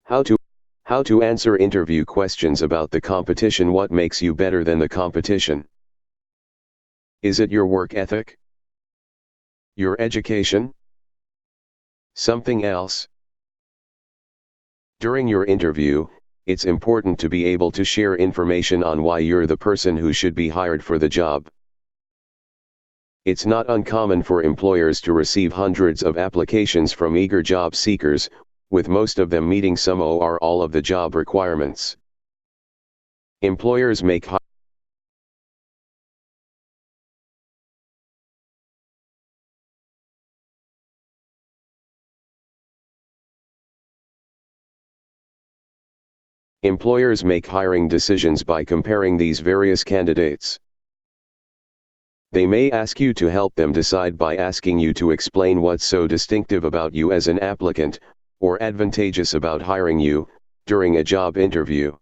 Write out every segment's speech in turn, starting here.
How to How to answer interview questions about the competition. What makes you better than the competition? Is it your work ethic? Your education? Something else? During your interview, it's important to be able to share information on why you're the person who should be hired for the job. It's not uncommon for employers to receive hundreds of applications from eager job seekers, with most of them meeting some or all of the job requirements. Employers make hiring decisions by comparing these various candidates. They may ask you to help them decide by asking you to explain what's so distinctive about you as an applicant, or advantageous about hiring you, during a job interview.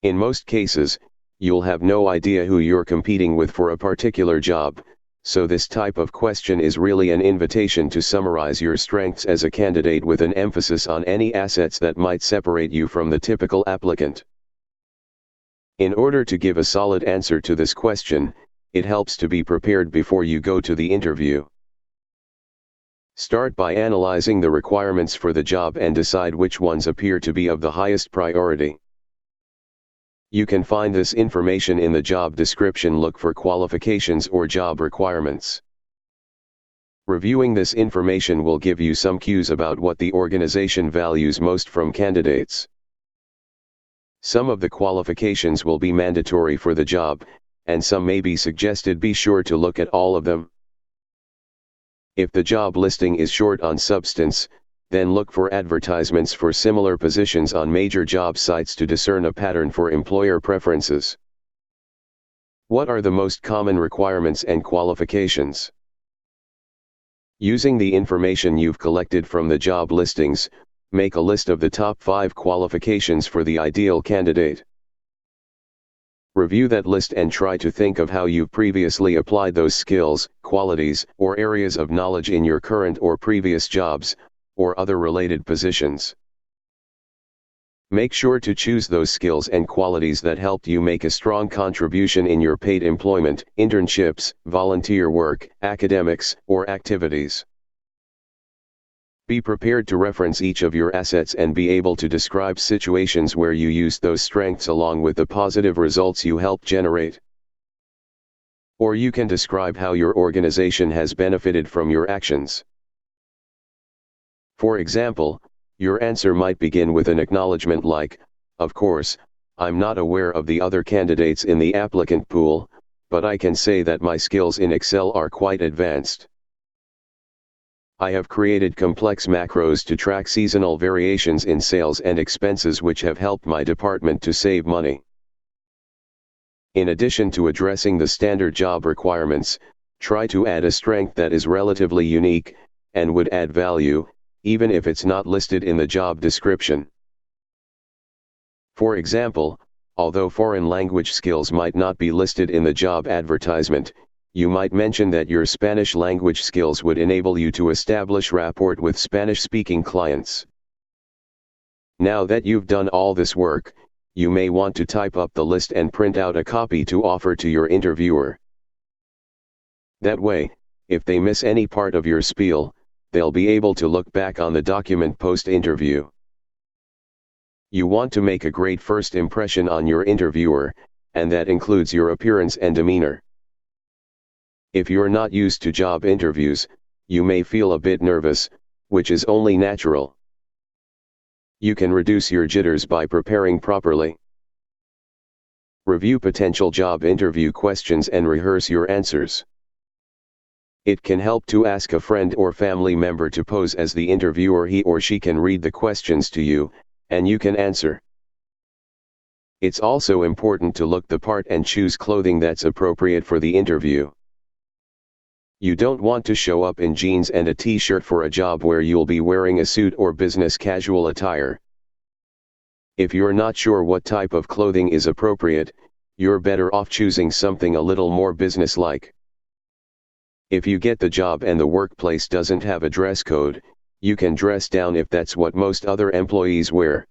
In most cases, you'll have no idea who you're competing with for a particular job, so this type of question is really an invitation to summarize your strengths as a candidate with an emphasis on any assets that might separate you from the typical applicant. In order to give a solid answer to this question, it helps to be prepared before you go to the interview. Start by analyzing the requirements for the job and decide which ones appear to be of the highest priority. You can find this information in the job description. Look for qualifications or job requirements. Reviewing this information will give you some cues about what the organization values most from candidates. Some of the qualifications will be mandatory for the job, and some may be suggested. Be sure to look at all of them. If the job listing is short on substance, then look for advertisements for similar positions on major job sites to discern a pattern for employer preferences. What are the most common requirements and qualifications? Using the information you've collected from the job listings, make a list of the top 5 qualifications for the ideal candidate. Review that list and try to think of how you've previously applied those skills, qualities, or areas of knowledge in your current or previous jobs, or other related positions. Make sure to choose those skills and qualities that helped you make a strong contribution in your paid employment, internships, volunteer work, academics, or activities. Be prepared to reference each of your assets and be able to describe situations where you used those strengths along with the positive results you helped generate. Or you can describe how your organization has benefited from your actions. For example, your answer might begin with an acknowledgement like, "Of course, I'm not aware of the other candidates in the applicant pool, but I can say that my skills in Excel are quite advanced. I have created complex macros to track seasonal variations in sales and expenses which have helped my department to save money." In addition to addressing the standard job requirements, try to add a strength that is relatively unique, and would add value, even if it's not listed in the job description. For example, although foreign language skills might not be listed in the job advertisement, you might mention that your Spanish language skills would enable you to establish rapport with Spanish-speaking clients. Now that you've done all this work, you may want to type up the list and print out a copy to offer to your interviewer. That way, if they miss any part of your spiel, they'll be able to look back on the document post-interview. You want to make a great first impression on your interviewer, and that includes your appearance and demeanor. If you're not used to job interviews, you may feel a bit nervous, which is only natural. You can reduce your jitters by preparing properly. Review potential job interview questions and rehearse your answers. It can help to ask a friend or family member to pose as the interviewer. He or she can read the questions to you, and you can answer. It's also important to look the part and choose clothing that's appropriate for the interview. You don't want to show up in jeans and a t-shirt for a job where you'll be wearing a suit or business casual attire. If you're not sure what type of clothing is appropriate, you're better off choosing something a little more businesslike. If you get the job and the workplace doesn't have a dress code, You can dress down if that's what most other employees wear.